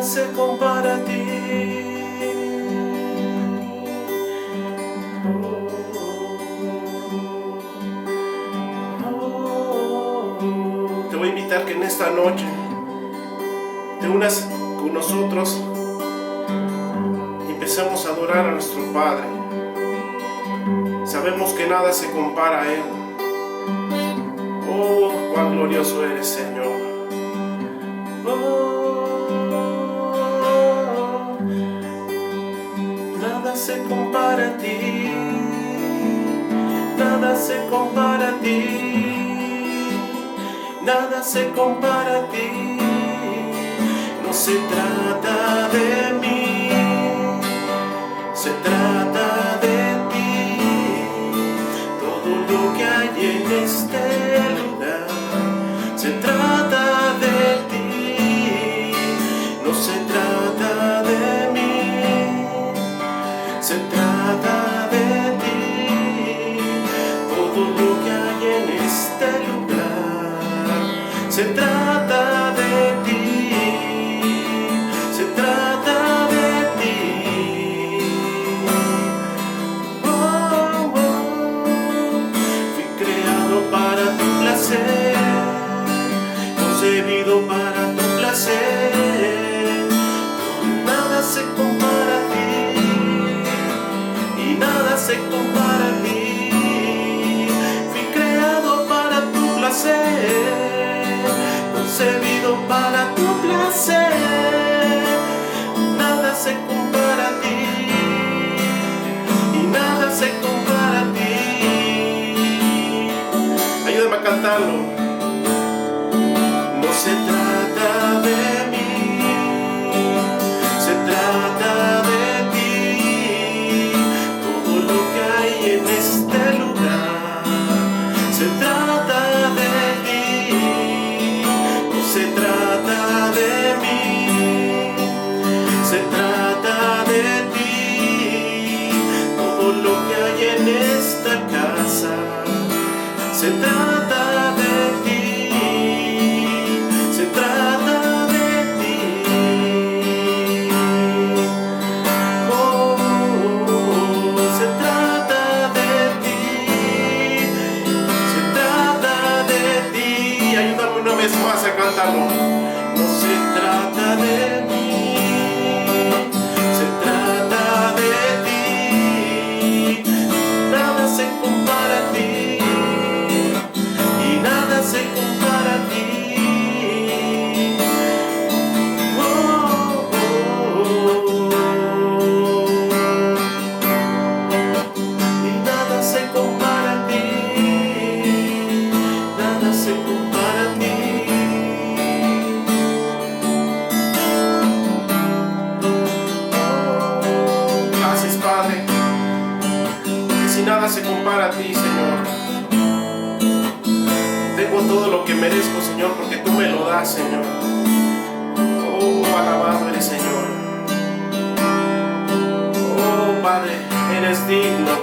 se compara a ti. Te voy a invitar que en esta noche te unas con nosotros y empecemos a adorar a nuestro Padre. Sabemos que nada se compara a Él. Oh, cuán glorioso eres, Señor. Oh, nada se compara a ti. Nada se compara a ti. Nada se compara a ti. No se trata de mí, se trata de ti. Todo lo que hay en este lugar se trata de ti. No se trata de mí, se trata de ti. Todo lo que hay en este lugar se trata de ti. Se trata de ti. Oh, oh. Fui creado para tu placer, concebido para tu placer. Nada se compara a ti y nada se compara a ti. Fui creado para tu placer, concebido para tu placer. Nada se compara a ti y nada se compara a ti. Ayúdame a cantarlo. No se trata de mí, se trata de ti. Todo lo que hay en este lugar se trata de ti. No se trata de mí, se trata de ti. Todo lo que hay en esta casa se trata de ti. Se trata de ti. Oh, se trata de ti. Se trata de ti. Ayúdame una vez más a cantarlo. No se trata de mí, se trata de ti. Nada se compara a ti y nada se compara a ti. Oh, oh, oh. Y nada se compara a ti, nada se compara a ti. Gracias, Padre, porque si nada se compara a ti, Señor. Tengo todo lo que merezco, Señor, porque tú me lo das, Señor. Oh, alabado eres, Señor. Oh, Padre, eres digno.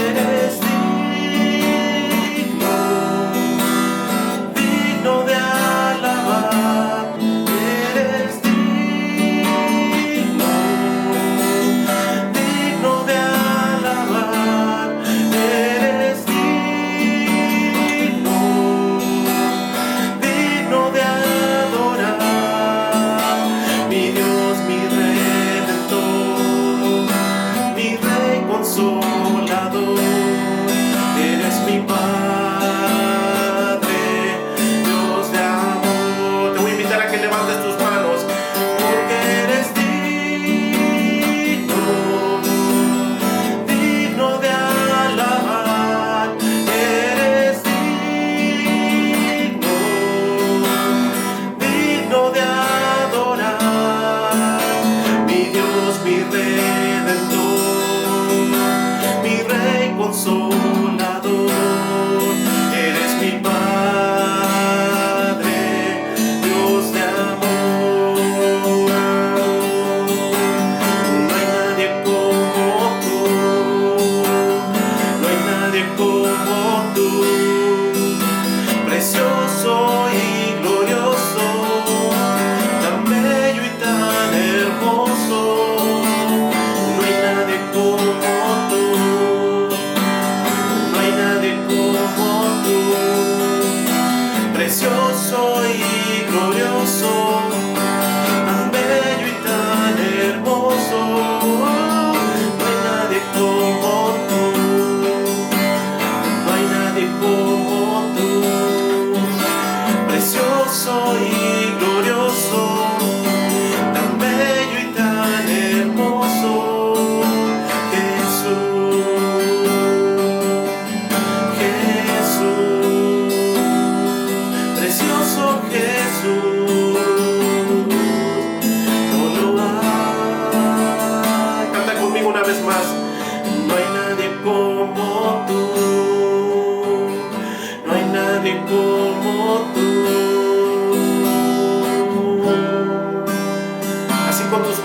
Eres digno, digno de alabar. Eres digno, digno de alabar. Eres digno, digno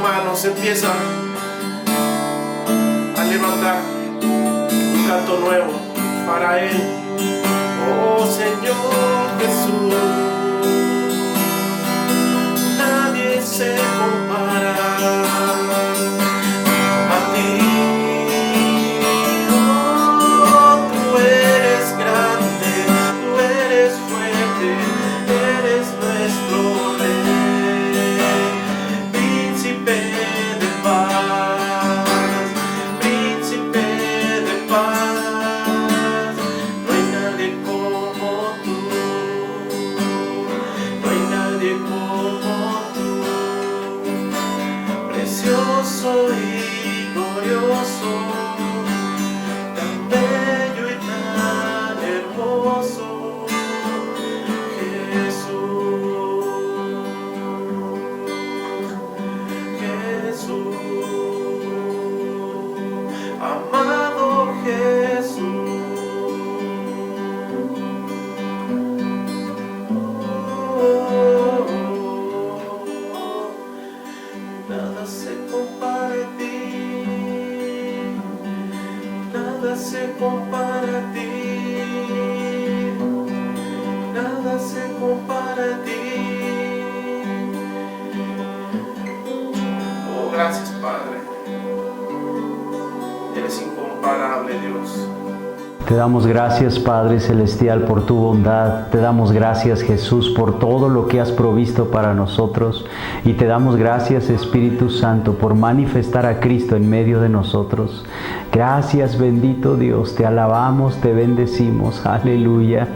manos, empieza a levantar un canto nuevo para Él. Oh Señor Jesús, nadie se compara a ti. Oh, tú eres grande, tú eres fuerte, eres nuestro Rey, príncipe de paz, príncipe de paz. No hay nadie como tú, no hay nadie como tú, precioso y glorioso, tan bello y tan hermoso, Jesús, Jesús, amado Jesús. Nada se compara a ti, nada se compara a ti, nada se compara a ti. Oh, gracias, Padre. Eres incomparable, Dios. Te damos gracias, Padre Celestial, por tu bondad. Te damos gracias, Jesús, por todo lo que has provisto para nosotros. Y te damos gracias, Espíritu Santo, por manifestar a Cristo en medio de nosotros. Gracias, bendito Dios. Te alabamos, te bendecimos. Aleluya.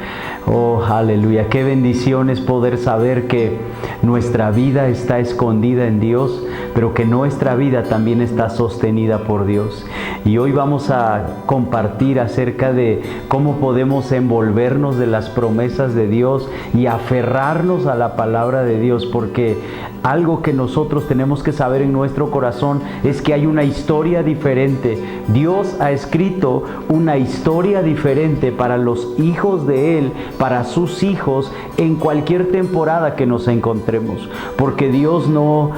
Oh, aleluya. Qué bendición es poder saber que nuestra vida está escondida en Dios, pero que nuestra vida también está sostenida por Dios. Y hoy vamos a compartir acerca de cómo podemos envolvernos de las promesas de Dios y aferrarnos a la palabra de Dios, porque algo que nosotros tenemos que saber en nuestro corazón es que hay una historia diferente. Dios ha escrito una historia diferente para los hijos de Él, para sus hijos, en cualquier temporada que nos encontremos, porque Dios no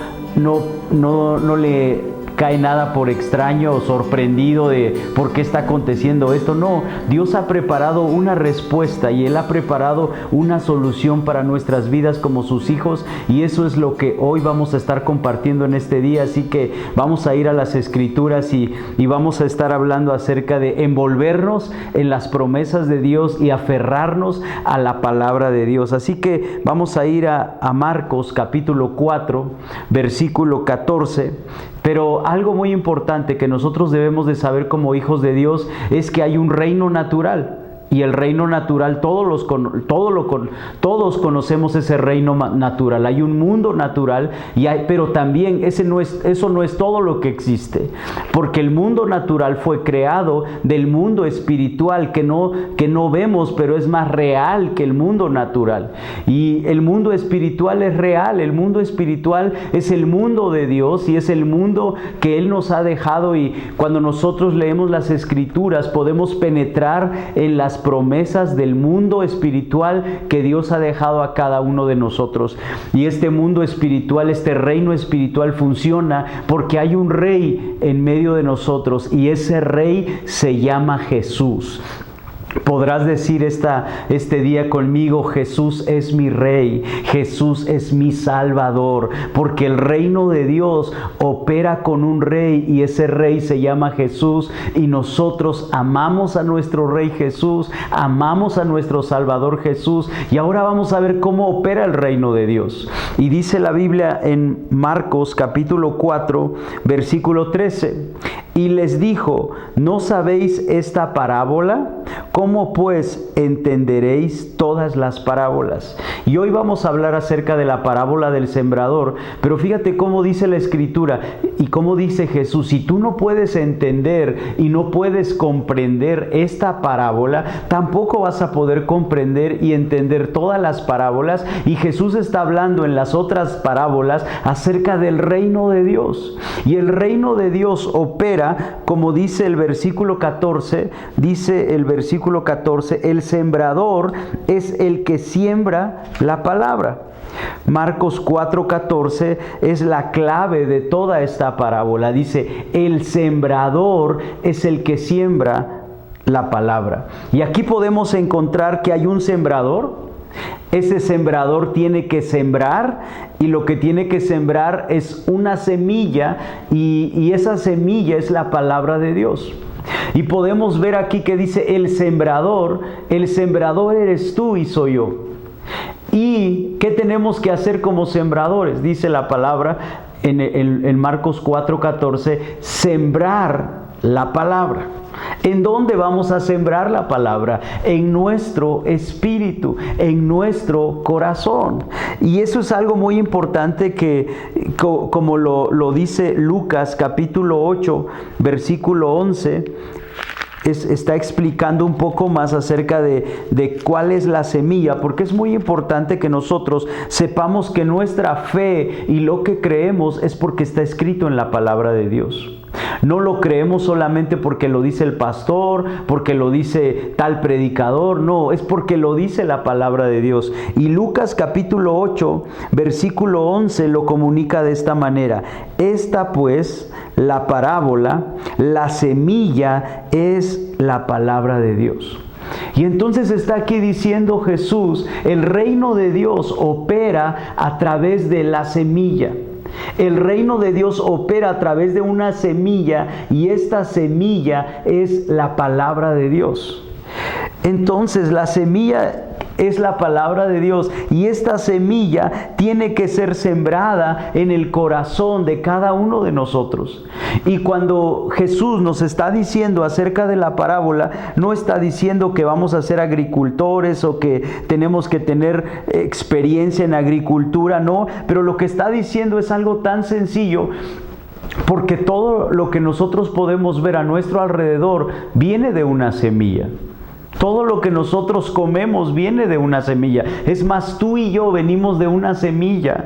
le cae nada por extraño o sorprendido de por qué está aconteciendo esto. No, Dios ha preparado una respuesta y Él ha preparado una solución para nuestras vidas como sus hijos, y eso es lo que hoy vamos a estar compartiendo en este día. Así que vamos a ir a las Escrituras y vamos a estar hablando acerca de envolvernos en las promesas de Dios y aferrarnos a la palabra de Dios. Así que vamos a ir a Marcos capítulo 4, versículo 14. Pero algo muy importante que nosotros debemos de saber como hijos de Dios es que hay un reino natural. Y el reino natural, todos conocemos ese reino natural. Hay un mundo natural, pero también eso no es todo lo que existe. Porque el mundo natural fue creado del mundo espiritual que no vemos, pero es más real que el mundo natural. Y el mundo espiritual es real. El mundo espiritual es el mundo de Dios y es el mundo que Él nos ha dejado. Y cuando nosotros leemos las Escrituras podemos penetrar en las promesas del mundo espiritual que Dios ha dejado a cada uno de nosotros. Y este mundo espiritual, este reino espiritual funciona porque hay un rey en medio de nosotros, y ese rey se llama Jesús. Podrás decir este día conmigo: Jesús es mi Rey, Jesús es mi Salvador, porque el reino de Dios opera con un Rey y ese Rey se llama Jesús, y nosotros amamos a nuestro Rey Jesús, amamos a nuestro Salvador Jesús. Y ahora vamos a ver cómo opera el reino de Dios. Y dice la Biblia en Marcos capítulo 4, versículo 13: y les dijo: ¿no sabéis esta parábola? ¿Cómo pues entenderéis todas las parábolas? Y hoy vamos a hablar acerca de la parábola del sembrador. Pero fíjate cómo dice la Escritura y cómo dice Jesús: si tú no puedes entender y no puedes comprender esta parábola, tampoco vas a poder comprender y entender todas las parábolas. Y Jesús está hablando en las otras parábolas acerca del reino de Dios. Y el reino de Dios opera manera, como dice el versículo 14, el sembrador es el que siembra la palabra. Marcos 4:14 es la clave de toda esta parábola. Dice, el sembrador es el que siembra la palabra. Y aquí podemos encontrar que hay un sembrador. Ese sembrador tiene que sembrar, y lo que tiene que sembrar es una semilla, y esa semilla es la palabra de Dios. Y podemos ver aquí que dice el sembrador eres tú y soy yo. ¿Y qué tenemos que hacer como sembradores? Dice la palabra en Marcos 4:14, sembrar la palabra. ¿En dónde vamos a sembrar la palabra? En nuestro espíritu, en nuestro corazón. Y eso es algo muy importante que, como lo dice Lucas capítulo 8, versículo 11, está explicando un poco más acerca de cuál es la semilla, porque es muy importante que nosotros sepamos que nuestra fe y lo que creemos es porque está escrito en la palabra de Dios. No lo creemos solamente porque lo dice el pastor, porque lo dice tal predicador, no, es porque lo dice la palabra de Dios. Y Lucas capítulo 8, versículo 11 lo comunica de esta manera. Esta pues, la parábola, la semilla es la palabra de Dios. Y entonces está aquí diciendo Jesús, el reino de Dios opera a través de la semilla. El reino de Dios opera a través de una semilla, y esta semilla es la palabra de Dios. Entonces la semilla es la palabra de Dios, y esta semilla tiene que ser sembrada en el corazón de cada uno de nosotros. Y cuando Jesús nos está diciendo acerca de la parábola, no está diciendo que vamos a ser agricultores o que tenemos que tener experiencia en agricultura, no, pero lo que está diciendo es algo tan sencillo, porque todo lo que nosotros podemos ver a nuestro alrededor viene de una semilla. Todo lo que nosotros comemos viene de una semilla. Es más, tú y yo venimos de una semilla,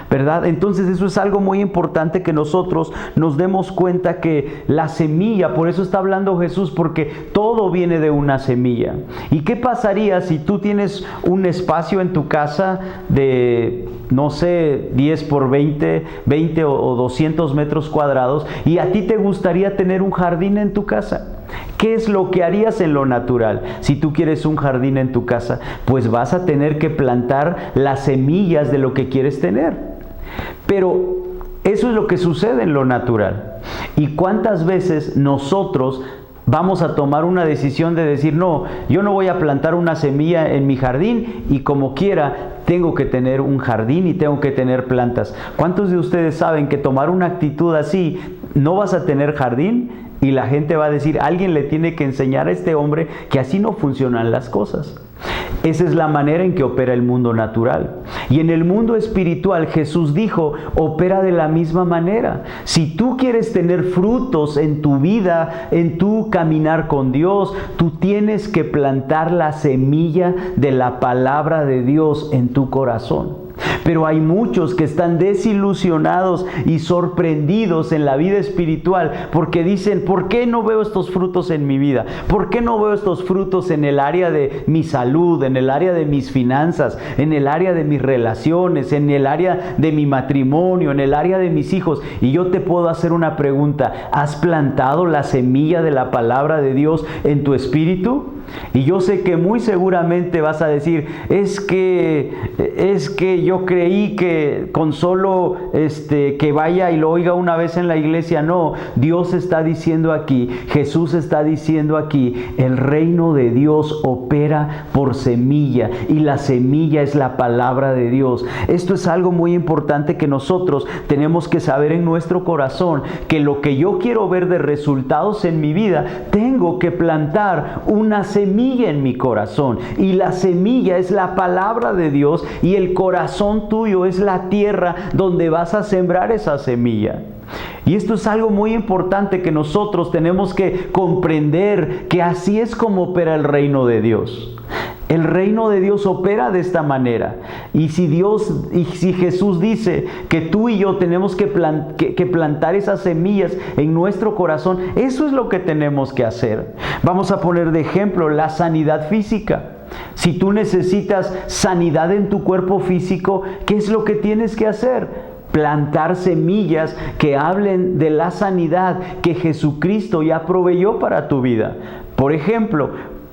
¿verdad? Entonces eso es algo muy importante, que nosotros nos demos cuenta que la semilla, por eso está hablando Jesús, porque todo viene de una semilla. ¿Y qué pasaría si tú tienes un espacio en tu casa de, no sé, 10 por 20 o 200 metros cuadrados, y a ti te gustaría tener un jardín en tu casa? ¿Qué es lo que harías en lo natural? Si tú quieres un jardín en tu casa, pues vas a tener que plantar las semillas de lo que quieres tener. Pero eso es lo que sucede en lo natural. ¿Y cuántas veces nosotros vamos a tomar una decisión de decir, no, yo no voy a plantar una semilla en mi jardín, y como quiera tengo que tener un jardín y tengo que tener plantas? ¿Cuántos de ustedes saben que tomar una actitud así, no vas a tener jardín? Y la gente va a decir, alguien le tiene que enseñar a este hombre que así no funcionan las cosas. Esa es la manera en que opera el mundo natural. Y en el mundo espiritual, Jesús dijo, opera de la misma manera. Si tú quieres tener frutos en tu vida, en tu caminar con Dios, tú tienes que plantar la semilla de la palabra de Dios en tu corazón. Pero hay muchos que están desilusionados y sorprendidos en la vida espiritual, porque dicen, ¿por qué no veo estos frutos en mi vida? ¿Por qué no veo estos frutos en el área de mi salud, en el área de mis finanzas, en el área de mis relaciones, en el área de mi matrimonio, en el área de mis hijos? Y yo te puedo hacer una pregunta: ¿has plantado la semilla de la palabra de Dios en tu espíritu? Y yo sé que muy seguramente vas a decir, es que yo creí que con solo que vaya y lo oiga una vez en la iglesia. No, Dios está diciendo aquí, Jesús está diciendo aquí, el reino de Dios opera por semilla, y la semilla es la palabra de Dios. Esto es algo muy importante que nosotros tenemos que saber en nuestro corazón, que lo que yo quiero ver de resultados en mi vida, tengo que plantar una semilla en mi corazón, y la semilla es la palabra de Dios, y el corazón tuyo es la tierra donde vas a sembrar esa semilla. Y esto es algo muy importante que nosotros tenemos que comprender, que así es como opera el reino de Dios. El reino de Dios opera de esta manera. Y si Jesús dice que tú y yo tenemos que plantar esas semillas en nuestro corazón, eso es lo que tenemos que hacer. Vamos a poner de ejemplo la sanidad física. Si tú necesitas sanidad en tu cuerpo físico, ¿qué es lo que tienes que hacer? Plantar semillas que hablen de la sanidad que Jesucristo ya proveyó para tu vida. Por ejemplo,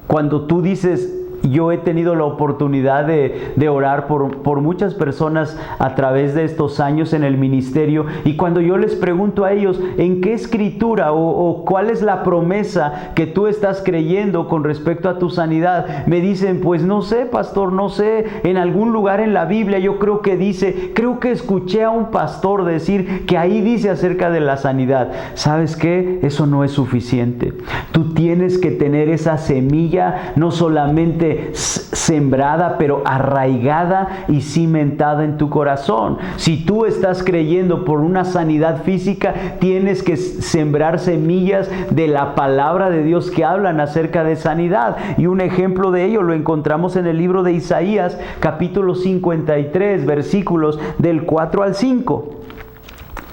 cuando tú dices, yo he tenido la oportunidad de orar por muchas personas a través de estos años en el ministerio, y cuando yo les pregunto a ellos en qué escritura o cuál es la promesa que tú estás creyendo con respecto a tu sanidad, me dicen, pues no sé, pastor, no sé, en algún lugar en la Biblia yo creo que escuché a un pastor decir que ahí dice acerca de la sanidad. ¿Sabes qué? Eso no es suficiente. Tú tienes que tener esa semilla no solamente sembrada, pero arraigada y cimentada en tu corazón. Si tú estás creyendo por una sanidad física, tienes que sembrar semillas de la palabra de Dios que hablan acerca de sanidad. Y un ejemplo de ello lo encontramos en el libro de Isaías, capítulo 53, versículos del 4 al 5.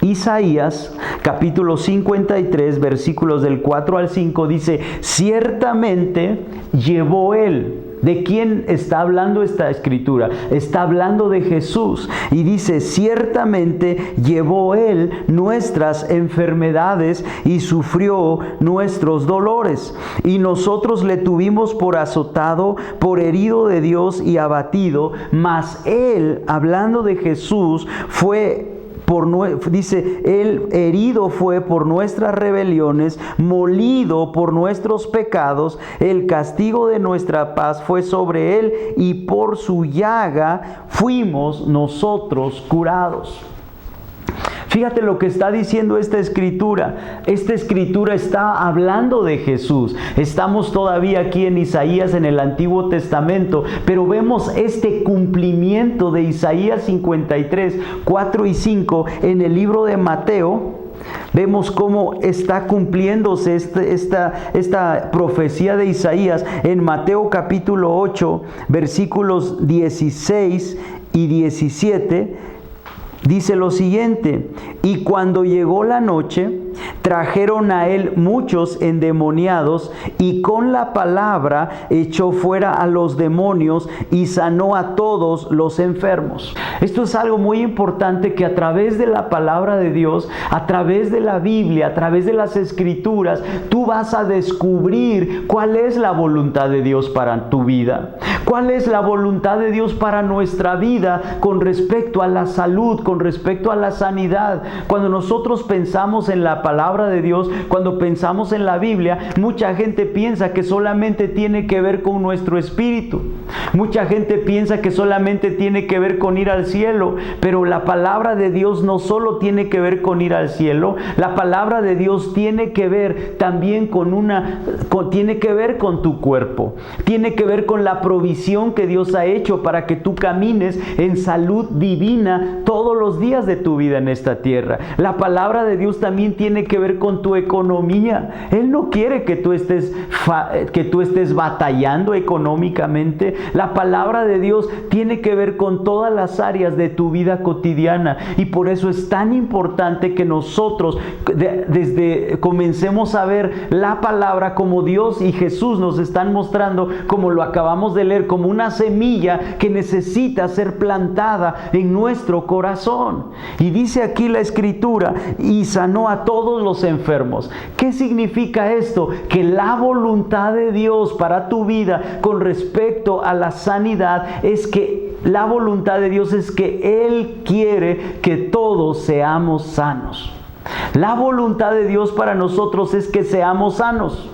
Isaías capítulo 53 versículos del 4 al 5 dice: ciertamente llevó él. ¿De quién está hablando esta escritura? Está hablando de Jesús. Y dice: ciertamente llevó él nuestras enfermedades y sufrió nuestros dolores. Y nosotros le tuvimos por azotado, por herido de Dios y abatido. Mas él, hablando de Jesús, dice, él herido fue por nuestras rebeliones, molido por nuestros pecados, el castigo de nuestra paz fue sobre él, y por su llaga fuimos nosotros curados. Fíjate lo que está diciendo esta escritura. Esta escritura está hablando de Jesús. Estamos todavía aquí en Isaías, en el Antiguo Testamento, pero vemos este cumplimiento de Isaías 53, 4 y 5 en el libro de Mateo. Vemos cómo está cumpliéndose esta profecía de Isaías en Mateo capítulo 8, versículos 16 y 17. Dice lo siguiente: y cuando llegó la noche, trajeron a él muchos endemoniados, y con la palabra echó fuera a los demonios y sanó a todos los enfermos. Esto es algo muy importante, que a través de la palabra de Dios, a través de la Biblia, a través de las Escrituras, tú vas a descubrir cuál es la voluntad de Dios para tu vida. ¿Cuál es la voluntad de Dios para nuestra vida con respecto a la salud, con respecto a la sanidad? Cuando nosotros pensamos en la palabra de Dios, cuando pensamos en la Biblia, mucha gente piensa que solamente tiene que ver con nuestro espíritu. Mucha gente piensa que solamente tiene que ver con ir al cielo, pero la palabra de Dios no solo tiene que ver con ir al cielo. La palabra de Dios tiene que ver también tiene que ver con tu cuerpo. Tiene que ver con la provisión que Dios ha hecho para que tú camines en salud divina todos los días de tu vida en esta tierra. La palabra de Dios también tiene que ver con tu economía. Él no quiere que tú estés batallando económicamente. La palabra de Dios tiene que ver con todas las áreas de tu vida cotidiana, y por eso es tan importante que nosotros comencemos a ver la palabra como Dios y Jesús nos están mostrando, como lo acabamos de leer, como una semilla que necesita ser plantada en nuestro corazón. Y dice aquí la escritura: y sanó a todos los enfermos. ¿Qué significa esto? Que la voluntad de Dios para tu vida con respecto a la sanidad es que la voluntad de Dios es que Él quiere que todos seamos sanos. La voluntad de Dios para nosotros es que seamos sanos.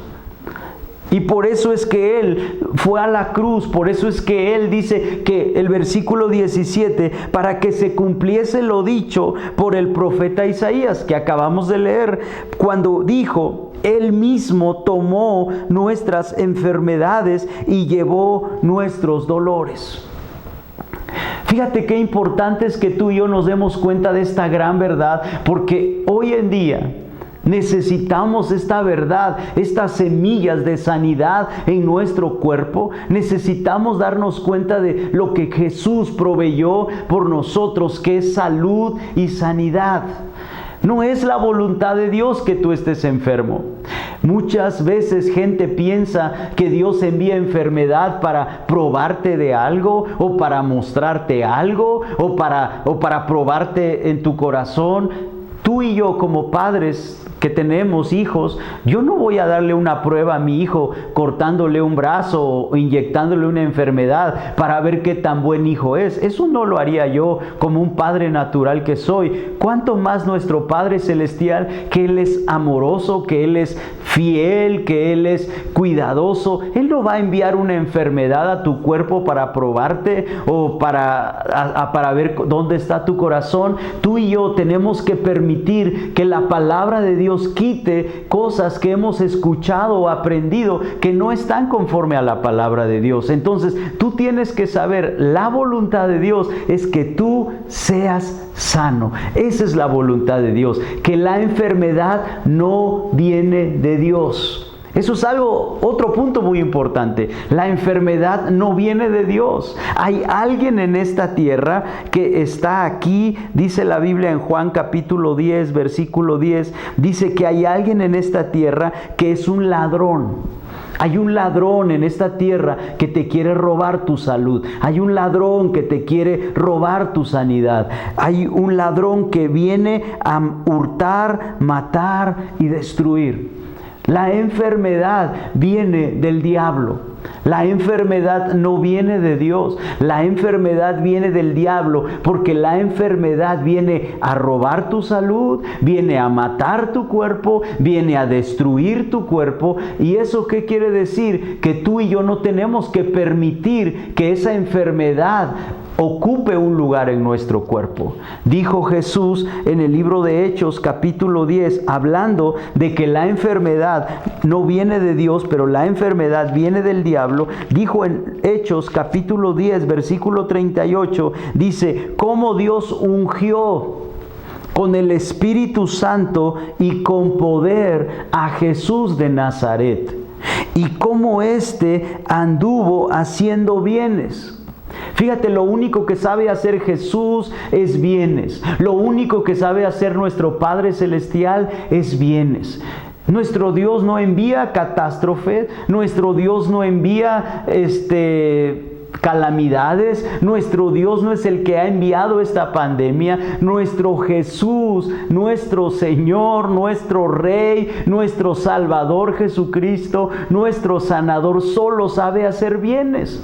Y por eso es que Él fue a la cruz, por eso es que Él dice que el versículo 17, para que se cumpliese lo dicho por el profeta Isaías, que acabamos de leer, cuando dijo: Él mismo tomó nuestras enfermedades y llevó nuestros dolores. Fíjate qué importante es que tú y yo nos demos cuenta de esta gran verdad, porque hoy en día Necesitamos esta verdad, estas semillas de sanidad en nuestro cuerpo. Necesitamos darnos cuenta de lo que Jesús proveyó por nosotros, que es salud y sanidad. No es la voluntad de Dios que tú estés enfermo. Muchas veces gente piensa que Dios envía enfermedad para probarte de algo, o para mostrarte algo, o para probarte en tu corazón. Tú y yo, como padres que tenemos hijos, yo no voy a darle una prueba a mi hijo cortándole un brazo o inyectándole una enfermedad para ver qué tan buen hijo es. Eso no lo haría yo como un padre natural que soy. ¿Cuánto más nuestro Padre Celestial, que Él es amoroso, que Él es fiel, que Él es cuidadoso? Él no va a enviar una enfermedad a tu cuerpo para probarte o para ver dónde está tu corazón. Tú y yo tenemos que permitir que la palabra de Dios quite cosas que hemos escuchado o aprendido que no están conforme a la palabra de Dios. Entonces, tú tienes que saber, la voluntad de Dios es que tú seas sano. Esa es la voluntad de Dios, que la enfermedad no viene de Dios. Eso es otro punto muy importante. La enfermedad no viene de Dios. Hay alguien en esta tierra que está aquí, dice la Biblia en Juan capítulo 10, versículo 10, dice que hay alguien en esta tierra que es un ladrón. Hay un ladrón en esta tierra que te quiere robar tu salud. Hay un ladrón que te quiere robar tu sanidad. Hay un ladrón que viene a hurtar, matar y destruir. La enfermedad viene del diablo. La enfermedad no viene de Dios. La enfermedad viene del diablo, porque la enfermedad viene a robar tu salud, viene a matar tu cuerpo, viene a destruir tu cuerpo. ¿Y eso qué quiere decir? Que tú y yo no tenemos que permitir que esa enfermedad ocupe un lugar en nuestro cuerpo. Dijo Jesús en el libro de Hechos capítulo 10, hablando de que la enfermedad no viene de Dios, pero la enfermedad viene del diablo. Dijo en Hechos capítulo 10, versículo 38, dice, cómo Dios ungió con el Espíritu Santo y con poder a Jesús de Nazaret, y cómo éste anduvo haciendo bienes. Fíjate, lo único que sabe hacer Jesús es bienes. Lo único que sabe hacer nuestro Padre Celestial es bienes. Nuestro Dios no envía catástrofes. Nuestro Dios no envía calamidades. Nuestro Dios no es el que ha enviado esta pandemia. Nuestro Jesús, nuestro Señor, nuestro Rey, nuestro Salvador Jesucristo, nuestro Sanador, solo sabe hacer bienes.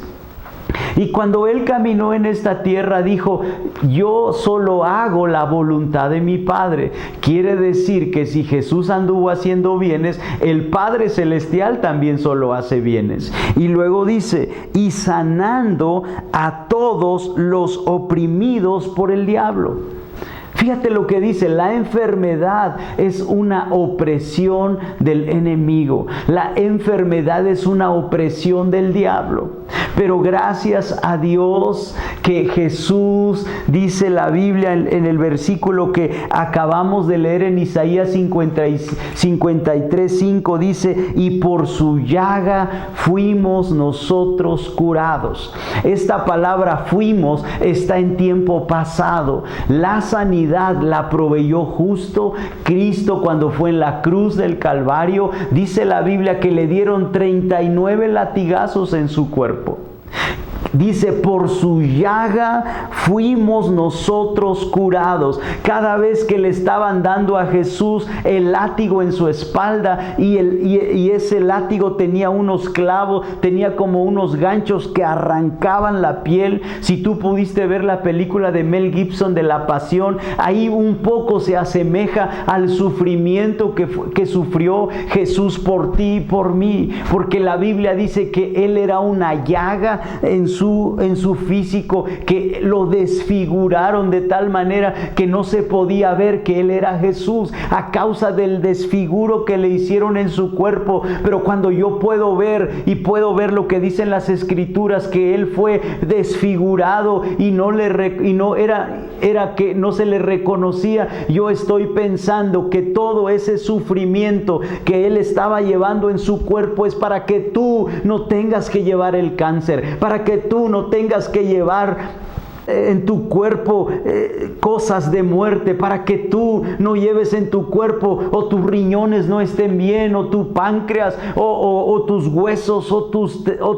Y cuando Él caminó en esta tierra, dijo, yo solo hago la voluntad de mi Padre. Quiere decir que si Jesús anduvo haciendo bienes, el Padre Celestial también solo hace bienes. Y luego dice, y sanando a todos los oprimidos por el diablo. Fíjate lo que dice, la enfermedad es una opresión del enemigo. La enfermedad es una opresión del diablo. Pero gracias a Dios que Jesús, dice la Biblia en el versículo que acabamos de leer en Isaías 53:5, dice, y por su llaga fuimos nosotros curados. Esta palabra fuimos está en tiempo pasado. La sanidad la proveyó justo Cristo cuando fue en la cruz del Calvario. Dice la Biblia que le dieron 39 latigazos en su cuerpo. Dice, por su llaga fuimos nosotros curados. Cada vez que le estaban dando a Jesús el látigo en su espalda, y ese látigo tenía unos clavos, tenía como unos ganchos que arrancaban la piel. Si tú pudiste ver la película de Mel Gibson de La Pasión, ahí un poco se asemeja al sufrimiento que sufrió Jesús por ti y por mí, porque la Biblia dice que Él era una llaga en su físico que lo desfiguraron de tal manera que no se podía ver que Él era Jesús a causa del desfiguro que le hicieron en su cuerpo. Pero cuando yo puedo ver lo que dicen las Escrituras, que Él fue desfigurado y que no se le reconocía, yo estoy pensando que todo ese sufrimiento que Él estaba llevando en su cuerpo es para que tú no tengas que llevar el cáncer, para que tú no tengas que llevar en tu cuerpo cosas de muerte, para que tú no lleves en tu cuerpo o tus riñones no estén bien, o tu páncreas, o tus huesos, o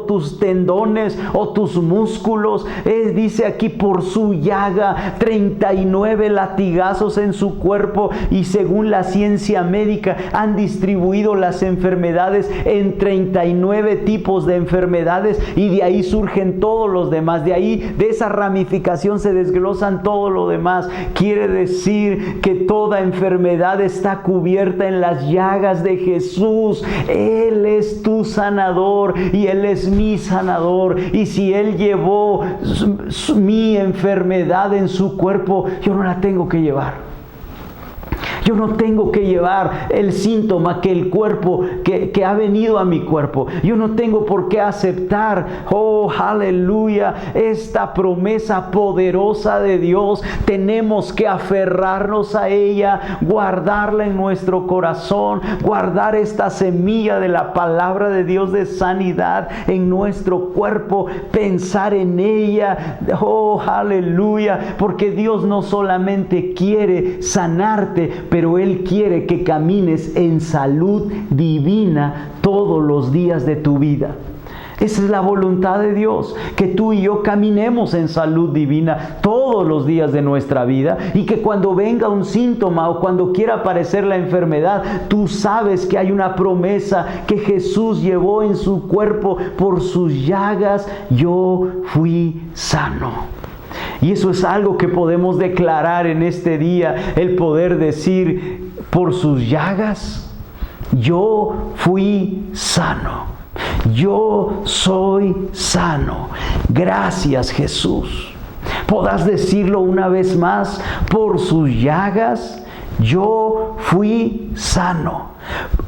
tus tendones, o tus músculos. Dice aquí, por su llaga 39 latigazos en su cuerpo, y según la ciencia médica han distribuido las enfermedades en 39 tipos de enfermedades, y de ahí surgen todos los demás. De esa ramificación se desglosan todo lo demás. Quiere decir que toda enfermedad está cubierta en las llagas de Jesús. Él es tu sanador y Él es mi sanador. Y si Él llevó mi enfermedad en su cuerpo, yo no la tengo que llevar. Yo no tengo que llevar el síntoma que el cuerpo, que ha venido a mi cuerpo. Yo no tengo por qué aceptar, aleluya, esta promesa poderosa de Dios. Tenemos que aferrarnos a ella, guardarla en nuestro corazón, guardar esta semilla de la palabra de Dios de sanidad en nuestro cuerpo, pensar en ella, aleluya, porque Dios no solamente quiere sanarte, pero Él quiere que camines en salud divina todos los días de tu vida. Esa es la voluntad de Dios, que tú y yo caminemos en salud divina todos los días de nuestra vida, y que cuando venga un síntoma o cuando quiera aparecer la enfermedad, tú sabes que hay una promesa que Jesús llevó en su cuerpo. Por sus llagas yo fui sano. Y eso es algo que podemos declarar en este día, el poder decir, por sus llagas yo fui sano. Yo soy sano. Gracias, Jesús. Podrás decirlo una vez más, por sus llagas yo fui sano.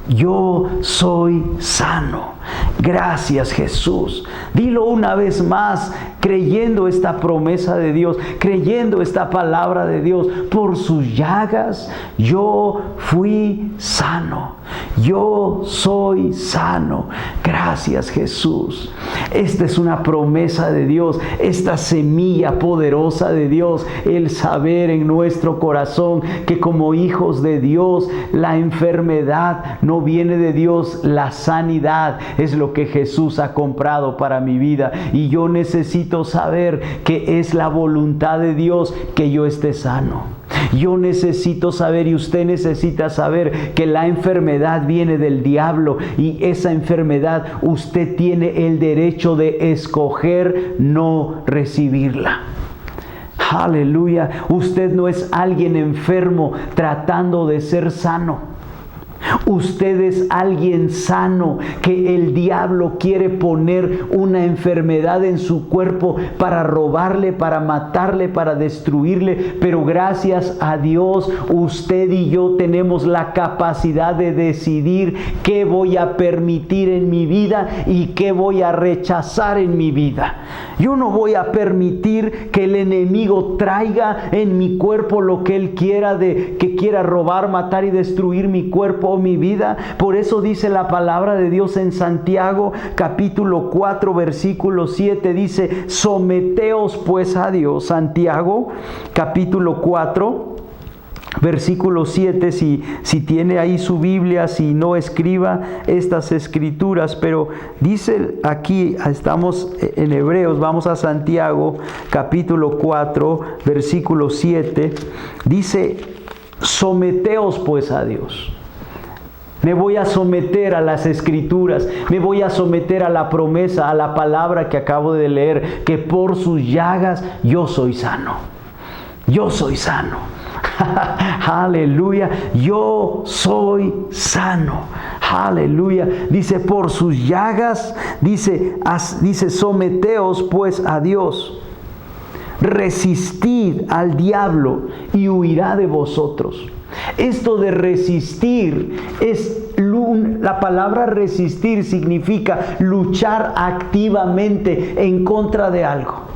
Yo soy sano. Gracias, Jesús. Dilo una vez más, creyendo esta promesa de Dios, creyendo esta palabra de Dios. Por sus llagas yo fui sano. Yo soy sano. Gracias, Jesús. Esta es una promesa de Dios, esta semilla poderosa de Dios, el saber en nuestro corazón que como hijos de Dios, la enfermedad no viene de Dios, la sanidad es lo que Jesús ha comprado para mi vida, y yo necesito saber que es la voluntad de Dios que yo esté sano. Yo necesito saber, y usted necesita saber, que la enfermedad viene del diablo, y esa enfermedad usted tiene el derecho de escoger no recibirla. Aleluya. Usted no es alguien enfermo tratando de ser sano. Usted es alguien sano que el diablo quiere poner una enfermedad en su cuerpo para robarle, para matarle, para destruirle. Pero gracias a Dios, usted y yo tenemos la capacidad de decidir qué voy a permitir en mi vida y qué voy a rechazar en mi vida. Yo no voy a permitir que el enemigo traiga en mi cuerpo lo que él quiera, que quiera robar, matar y destruir mi cuerpo o mi vida. Por eso dice la palabra de Dios en Santiago capítulo 4 versículo 7, dice: someteos pues a Dios. Santiago capítulo 4 versículo 7, si tiene ahí su Biblia, si no, escriba estas escrituras. Pero dice aquí, estamos en Hebreos, vamos a Santiago capítulo 4 versículo 7, dice: someteos pues a Dios. Me voy a someter a las escrituras, me voy a someter a la promesa, a la palabra que acabo de leer, que por sus llagas yo soy sano. Yo soy sano. Aleluya, yo soy sano. Aleluya. Dice, por sus llagas, dice, someteos pues a Dios. Resistid al diablo y huirá de vosotros. Esto de resistir la palabra resistir significa luchar activamente en contra de algo.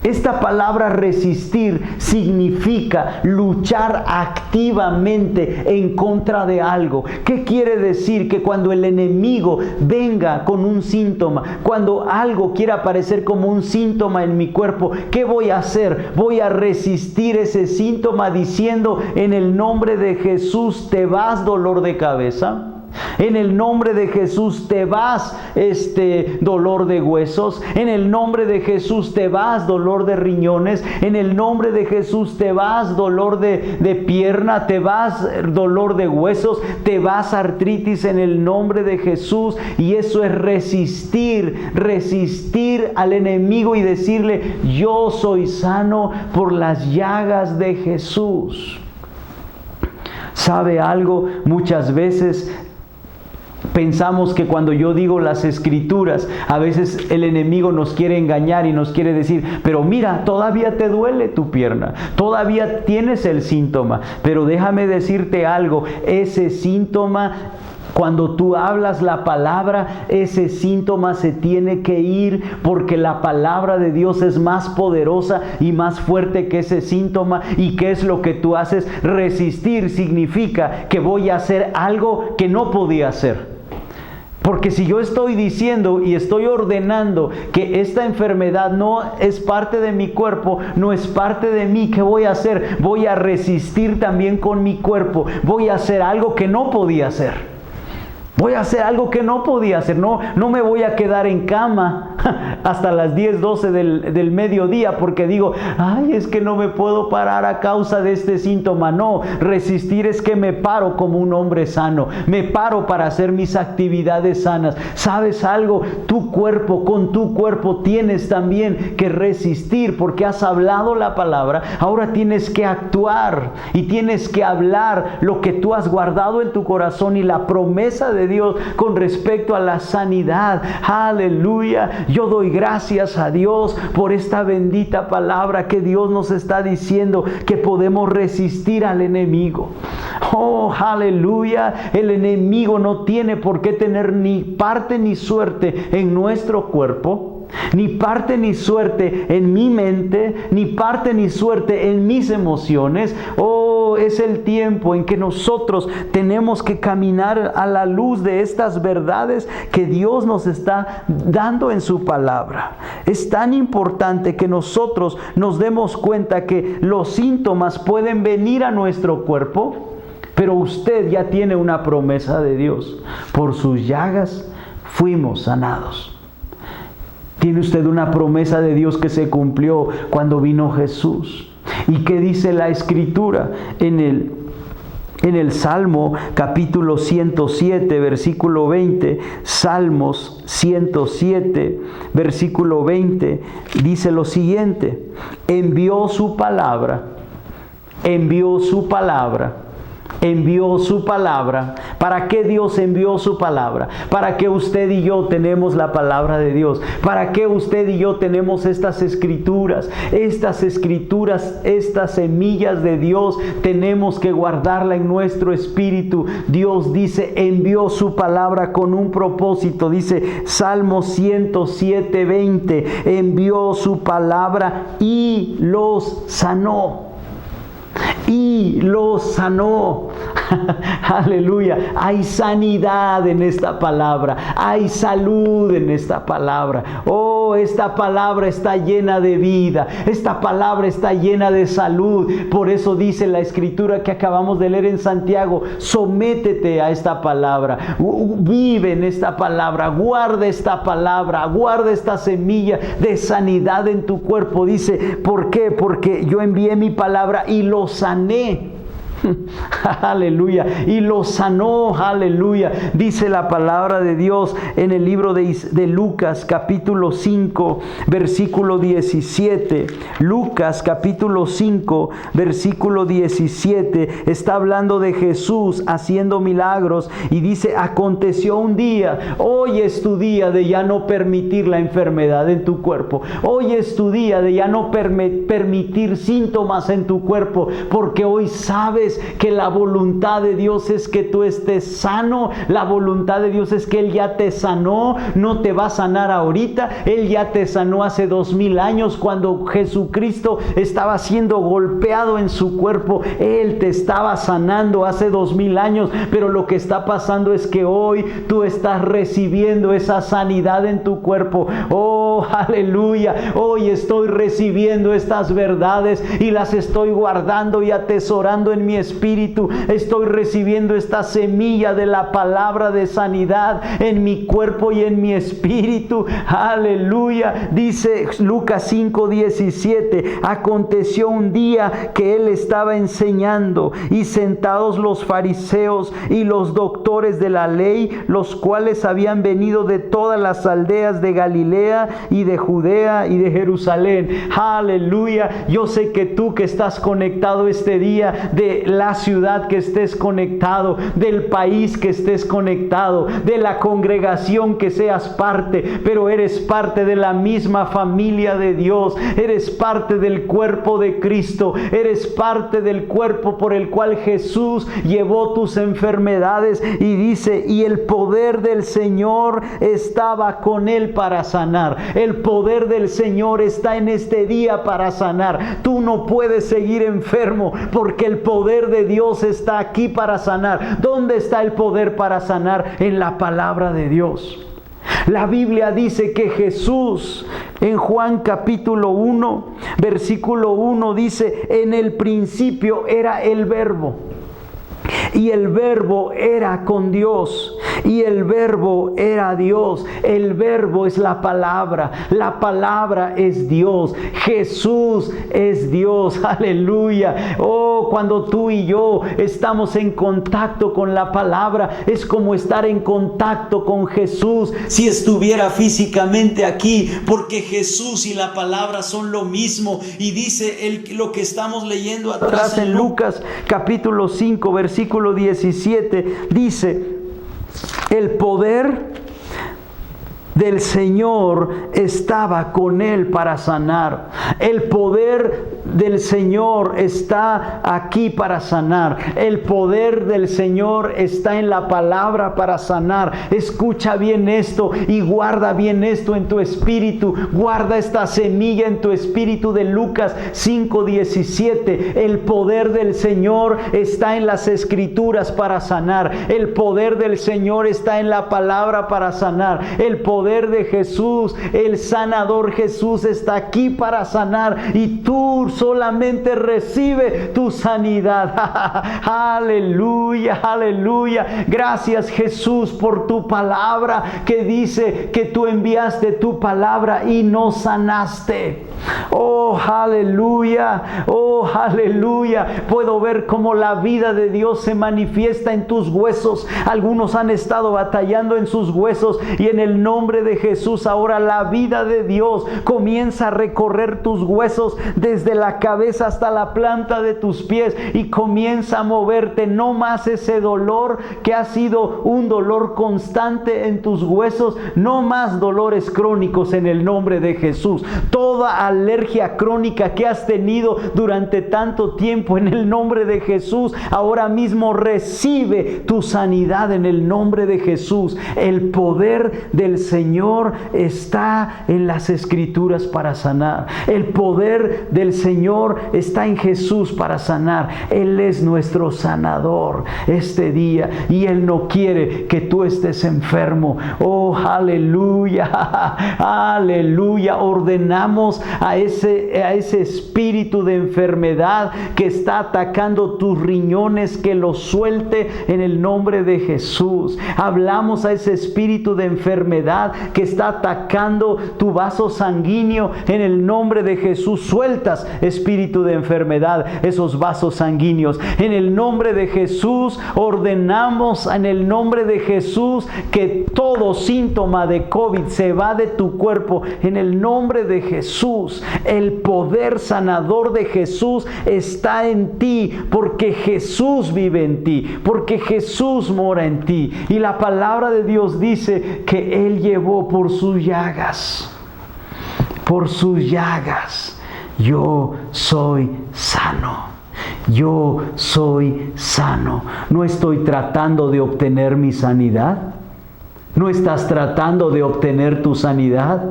Esta palabra resistir significa luchar activamente en contra de algo. ¿Qué quiere decir? Que cuando el enemigo venga con un síntoma, cuando algo quiera aparecer como un síntoma en mi cuerpo, ¿qué voy a hacer? Voy a resistir ese síntoma diciendo, en el nombre de Jesús te vas, dolor de cabeza. En el nombre de Jesús te vas, dolor de huesos. En el nombre de Jesús te vas, dolor de riñones. En el nombre de Jesús te vas, dolor de pierna. Te vas, dolor de huesos. Te vas, artritis, en el nombre de Jesús. Y eso es resistir al enemigo y decirle, yo soy sano por las llagas de Jesús. ¿Sabe algo? Muchas veces pensamos que cuando yo digo las escrituras, a veces el enemigo nos quiere engañar y nos quiere decir, pero mira, todavía te duele tu pierna, todavía tienes el síntoma. Pero déjame decirte algo, ese síntoma, cuando tú hablas la palabra, ese síntoma se tiene que ir, porque la palabra de Dios es más poderosa y más fuerte que ese síntoma. ¿Y qué es lo que tú haces? Resistir significa que voy a hacer algo que no podía hacer. Porque si yo estoy diciendo y estoy ordenando que esta enfermedad no es parte de mi cuerpo, no es parte de mí, ¿qué voy a hacer? Voy a resistir también con mi cuerpo. Voy a hacer algo que no podía hacer. Voy a hacer algo que no podía hacer. No me voy a quedar en cama hasta las 10, 12 del mediodía porque digo, ay, es que no me puedo parar a causa de este síntoma. No, resistir es que me paro como un hombre sano. Me paro para hacer mis actividades sanas. ¿Sabes algo? Con tu cuerpo tienes también que resistir, porque has hablado la palabra. Ahora tienes que actuar y tienes que hablar lo que tú has guardado en tu corazón y la promesa de Dios con respecto a la sanidad. Aleluya. Yo doy gracias a Dios por esta bendita palabra que Dios nos está diciendo, que podemos resistir al enemigo. Oh, aleluya. El enemigo no tiene por qué tener ni parte ni suerte en nuestro cuerpo, ni parte ni suerte en mi mente, ni parte ni suerte en mis emociones. Oh, es el tiempo en que nosotros tenemos que caminar a la luz de estas verdades que Dios nos está dando en su palabra. Es tan importante que nosotros nos demos cuenta que los síntomas pueden venir a nuestro cuerpo, pero usted ya tiene una promesa de Dios. Por sus llagas fuimos sanados. Tiene usted una promesa de Dios que se cumplió cuando vino Jesús. ¿Y qué dice la Escritura? En el Salmo capítulo 107, versículo 20, Salmos 107, versículo 20, dice lo siguiente: envió su palabra. ¿Para qué Dios envió su palabra? Para que usted y yo tenemos la palabra de Dios. Para que usted y yo tenemos estas escrituras, estas semillas de Dios, tenemos que guardarla en nuestro espíritu. Dios dice, envió su palabra con un propósito. Dice Salmo 107, 20, envió su palabra y los sanó. Aleluya. Hay sanidad en esta palabra. Hay salud en esta palabra. Oh, esta palabra está llena de vida. Esta palabra está llena de salud. Por eso dice la Escritura que acabamos de leer en Santiago: sométete a esta palabra. Vive en esta palabra. Guarda esta palabra. Guarda esta semilla de sanidad en tu cuerpo. Dice, ¿por qué? Porque yo envié mi palabra y lo sané. Aleluya. Y lo sanó. Aleluya. Dice la palabra de Dios en el libro de Lucas capítulo 5 versículo 17. Lucas capítulo 5 versículo 17 está hablando de Jesús haciendo milagros y dice: aconteció un día, hoy es tu día de ya no permitir la enfermedad en tu cuerpo. Hoy es tu día de ya no permitir síntomas en tu cuerpo, porque hoy sabes que la voluntad de Dios es que tú estés sano. La voluntad de Dios es que Él ya te sanó. No te va a sanar ahorita. Él ya te sanó hace 2000 años cuando Jesucristo estaba siendo golpeado en su cuerpo. Él te estaba sanando hace 2000 años, pero lo que está pasando es que hoy tú estás recibiendo esa sanidad en tu cuerpo. Oh, aleluya. Hoy estoy recibiendo estas verdades y las estoy guardando y atesorando en mi espíritu. Estoy recibiendo esta semilla de la palabra de sanidad en mi cuerpo y en mi espíritu. Aleluya. Dice Lucas 5:17: aconteció un día que Él estaba enseñando y sentados los fariseos y los doctores de la ley, los cuales habían venido de todas las aldeas de Galilea y de Judea y de Jerusalén. Aleluya. Yo sé que tú que estás conectado este día, de la ciudad que estés conectado, del país que estés conectado, de la congregación que seas parte, pero eres parte de la misma familia de Dios. Eres parte del cuerpo de Cristo. Eres parte del cuerpo por el cual Jesús llevó tus enfermedades. Y dice: y el poder del Señor estaba con Él para sanar. El poder del Señor está en este día para sanar. Tú no puedes seguir enfermo porque el poder de Dios está aquí para sanar. ¿Dónde está el poder para sanar? En la palabra de Dios. La Biblia dice que Jesús, en Juan capítulo 1, versículo 1, dice: en el principio era el Verbo, y el Verbo era con Dios, y el Verbo era Dios. El Verbo es la palabra es Dios. Jesús es Dios. Aleluya. Oh, cuando tú y yo estamos en contacto con la palabra, es como estar en contacto con Jesús si estuviera físicamente aquí, porque Jesús y la palabra son lo mismo. Y dice lo que estamos leyendo atrás en Lucas capítulo 5 versículo 17, dice: el poder del Señor estaba con Él para sanar. El poder del Señor está aquí para sanar. El poder del Señor está en la palabra para sanar. Escucha bien esto y guarda bien esto en tu espíritu. Guarda esta semilla en tu espíritu de Lucas 5:17. El poder del Señor está en las escrituras para sanar. El poder del Señor está en la palabra para sanar. El poder de Jesús, el sanador Jesús, está aquí para sanar, y tú solamente recibe tu sanidad. Aleluya, aleluya. Gracias, Jesús, por tu palabra que dice que tú enviaste tu palabra y nos sanaste. Oh, aleluya, oh, aleluya. Puedo ver cómo la vida de Dios se manifiesta en tus huesos. Algunos han estado batallando en sus huesos, y en el nombre de Jesús ahora la vida de Dios comienza a recorrer tus huesos desde la cabeza hasta la planta de tus pies, y comienza a moverte. No más ese dolor que ha sido un dolor constante en tus huesos, no más dolores crónicos en el nombre de Jesús. Toda alergia crónica que has tenido durante tanto tiempo, en el nombre de Jesús, ahora mismo recibe tu sanidad en el nombre de Jesús. El poder del Señor está en las escrituras para sanar. El poder del Señor está en Jesús para sanar. Él es nuestro sanador este día, y Él no quiere que tú estés enfermo. Oh, aleluya, aleluya. Ordenamos a ese espíritu de enfermedad que está atacando tus riñones, que lo suelte en el nombre de Jesús. Hablamos a ese espíritu de enfermedad que está atacando tu vaso sanguíneo, en el nombre de Jesús. Sueltas espíritu de enfermedad, esos vasos sanguíneos. En el nombre de Jesús ordenamos, en el nombre de Jesús, que todo síntoma de COVID se va de tu cuerpo. En el nombre de Jesús, el poder sanador de Jesús está en ti, porque Jesús vive en ti, porque Jesús mora en ti. Y la palabra de Dios dice que Él llevó por sus llagas. Por sus llagas yo soy sano. Yo soy sano. No estoy tratando de obtener mi sanidad. No estás tratando de obtener tu sanidad.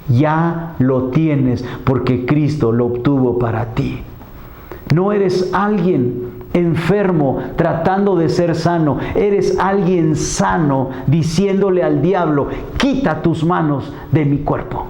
Ya lo tienes porque Cristo lo obtuvo para ti. No eres alguien enfermo tratando de ser sano. Eres alguien sano diciéndole al diablo: quita tus manos de mi cuerpo.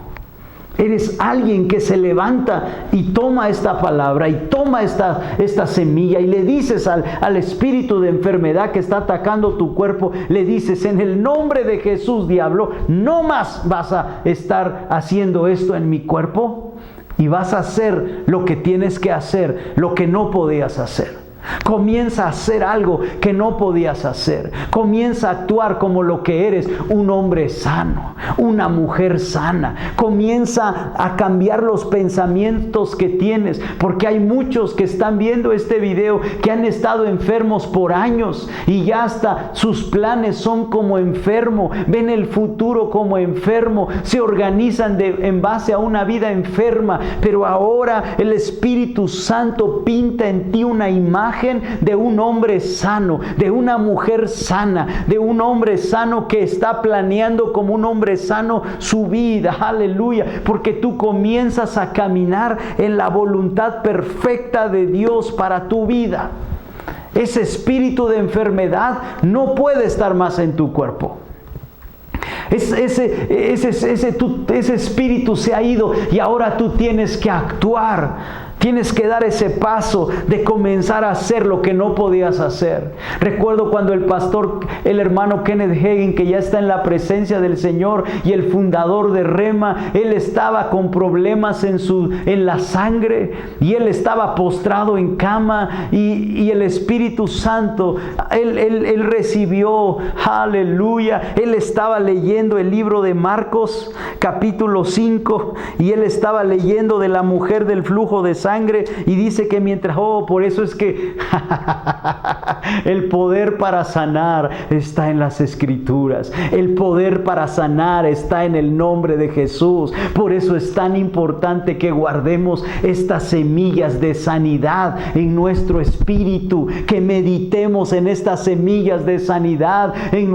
Eres alguien que se levanta y toma esta palabra y toma esta semilla y le dices al espíritu de enfermedad que está atacando tu cuerpo, le dices: en el nombre de Jesús, diablo, no más vas a estar haciendo esto en mi cuerpo, y vas a hacer lo que tienes que hacer, lo que no podías hacer. Comienza a hacer algo que no podías hacer. Comienza a actuar como lo que eres: un hombre sano, una mujer sana. Comienza a cambiar los pensamientos que tienes, porque hay muchos que están viendo este video que han estado enfermos por años y ya hasta sus planes son como enfermo, ven el futuro como enfermo, se organizan en base a una vida enferma. Pero ahora el Espíritu Santo pinta en ti una imagen de un hombre sano, de una mujer sana, de un hombre sano que está planeando como un hombre sano su vida. Aleluya, porque tú comienzas a caminar en la voluntad perfecta de Dios para tu vida. Ese espíritu de enfermedad no puede estar más en tu cuerpo. Ese espíritu se ha ido y ahora tú tienes que actuar. Tienes que dar ese paso de comenzar a hacer lo que no podías hacer. Recuerdo cuando el hermano Kenneth Hagin, que ya está en la presencia del Señor y el fundador de Rema, él estaba con problemas en la sangre y él estaba postrado en cama y el Espíritu Santo, él recibió, aleluya, él estaba leyendo el libro de Marcos capítulo 5 y él estaba leyendo de la mujer del flujo de sangre. Y dice que mientras, por eso es que el poder para sanar está en las Escrituras. El poder para sanar está en el nombre de Jesús. Por eso es tan importante que guardemos estas semillas de sanidad en nuestro espíritu, que meditemos en estas semillas de sanidad en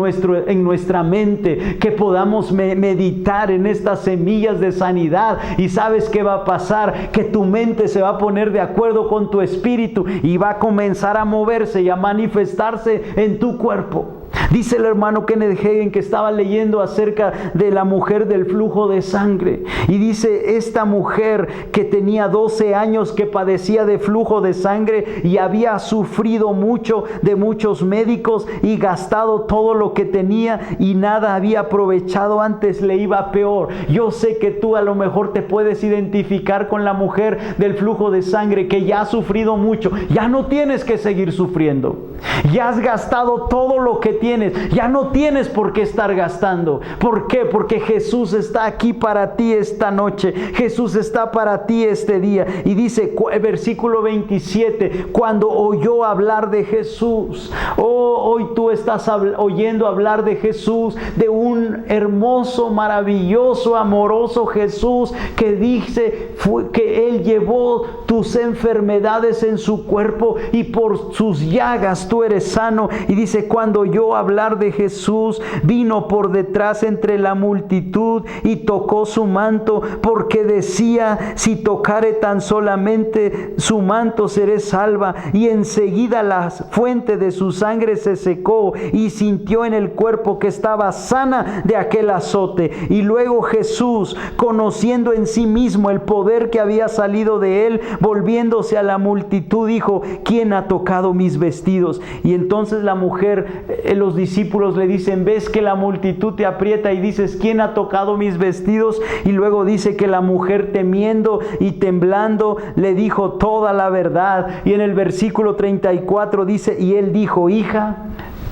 nuestra mente, que podamos meditar en estas semillas de sanidad. Y ¿sabes qué va a pasar? Que tu mente se va a poner de acuerdo con tu espíritu y va a comenzar a moverse y a manifestarse en tu cuerpo. Dice el hermano Kenneth Hagin que estaba leyendo acerca de la mujer del flujo de sangre y dice: esta mujer que tenía 12 años que padecía de flujo de sangre y había sufrido mucho de muchos médicos y gastado todo lo que tenía y nada había aprovechado, antes le iba peor. Yo sé que tú a lo mejor te puedes identificar con la mujer del flujo de sangre que ya ha sufrido mucho. Ya no tienes que seguir sufriendo. Ya has gastado todo lo que tienes. Ya no tienes por qué estar gastando. ¿Por qué? Porque Jesús está aquí para ti esta noche. Jesús está para ti este día. Y dice, versículo 27, cuando oyó hablar de Jesús. Hoy tú estás oyendo hablar de Jesús, de un hermoso, maravilloso, amoroso Jesús que dice que Él llevó tus enfermedades en su cuerpo y por sus llagas tú eres sano. Y dice, cuando oyó hablar de Jesús, vino por detrás entre la multitud y tocó su manto, porque decía, si tocare tan solamente su manto seré salva. Y enseguida la fuente de su sangre se secó y sintió en el cuerpo que estaba sana de aquel azote. Y luego Jesús, conociendo en sí mismo el poder que había salido de él, volviéndose a la multitud, dijo, ¿quién ha tocado mis vestidos? Y entonces la mujer, los discípulos le dicen, ves que la multitud te aprieta y dices, ¿quién ha tocado mis vestidos? Y luego dice que la mujer, temiendo y temblando, le dijo toda la verdad. Y en el versículo 34 dice, y él dijo, hija,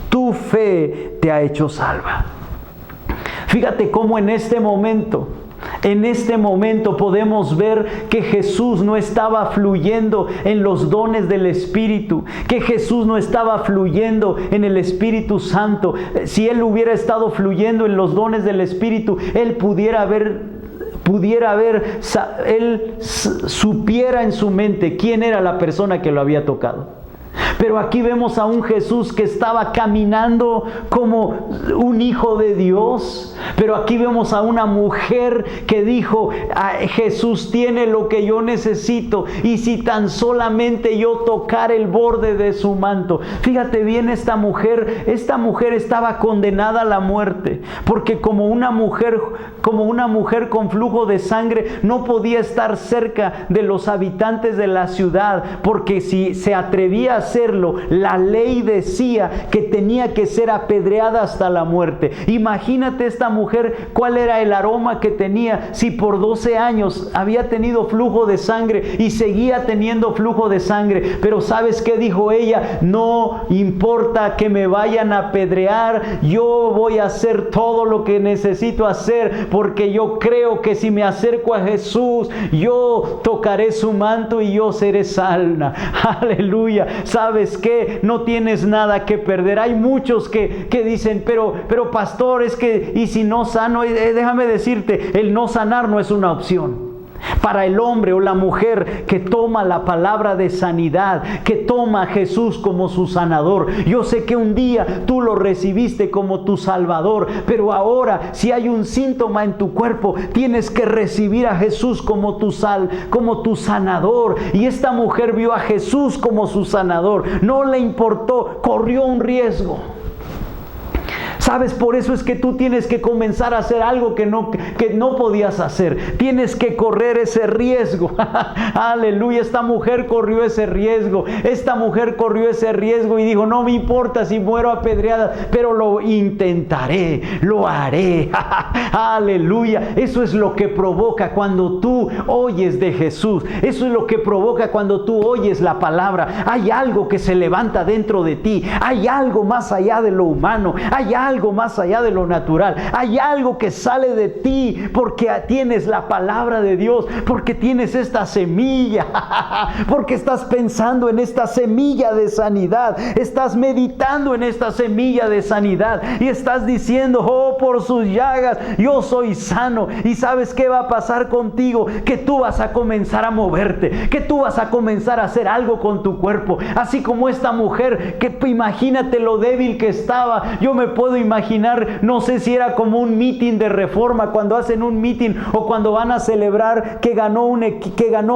tu fe te ha hecho salva. Fíjate cómo en este momento podemos ver que Jesús no estaba fluyendo en los dones del Espíritu, que Jesús no estaba fluyendo en el Espíritu Santo. Si Él hubiera estado fluyendo en los dones del Espíritu, Él Él supiera en su mente quién era la persona que lo había tocado. Pero aquí vemos a un Jesús que estaba caminando como un hijo de Dios. Pero aquí vemos a una mujer que dijo, Jesús tiene lo que yo necesito, y si tan solamente yo tocar el borde de su manto. Fíjate bien, esta mujer estaba condenada a la muerte, porque como una mujer con flujo de sangre no podía estar cerca de los habitantes de la ciudad, porque si se atrevía a hacerlo, la ley decía que tenía que ser apedreada hasta la muerte. Imagínate esta mujer, cuál era el aroma que tenía si por 12 años había tenido flujo de sangre y seguía teniendo flujo de sangre. Pero ¿sabes qué dijo ella? No importa que me vayan a apedrear, yo voy a hacer todo lo que necesito hacer, porque yo creo que si me acerco a Jesús, yo tocaré su manto y yo seré salva. Aleluya. ¿Sabes qué? No tienes nada que perder. Hay muchos que dicen, pero pastor, es que, ¿y si no sano? Déjame decirte, el no sanar no es una opción. Para el hombre o la mujer que toma la palabra de sanidad, que toma a Jesús como su sanador. Yo sé que un día tú lo recibiste como tu salvador, pero ahora si hay un síntoma en tu cuerpo, tienes que recibir a Jesús como tu sanador. Y esta mujer vio a Jesús como su sanador. No le importó, corrió un riesgo. ¿Sabes? Por eso es que tú tienes que comenzar a hacer algo que no podías hacer. Tienes que correr ese riesgo. Aleluya. Esta mujer corrió ese riesgo. Y dijo, no me importa si muero apedreada, pero lo intentaré, lo haré. Aleluya. Eso es lo que provoca cuando tú oyes de Jesús. Eso es lo que provoca cuando tú oyes la palabra. Hay algo que se levanta dentro de ti. Hay algo más allá de lo humano. Hay algo más allá de lo natural. Hay algo que sale de ti porque tienes la palabra de Dios, porque tienes esta semilla, porque estás pensando en esta semilla de sanidad, estás meditando en esta semilla de sanidad y estás diciendo, oh, por sus llagas yo soy sano. Y ¿sabes qué va a pasar contigo? Que tú vas a comenzar a moverte, que tú vas a comenzar a hacer algo con tu cuerpo, así como esta mujer, que imagínate lo débil que estaba. Yo me puedo imaginar, no sé si era como un meeting de Reforma, cuando hacen un meeting o cuando van a celebrar que ganó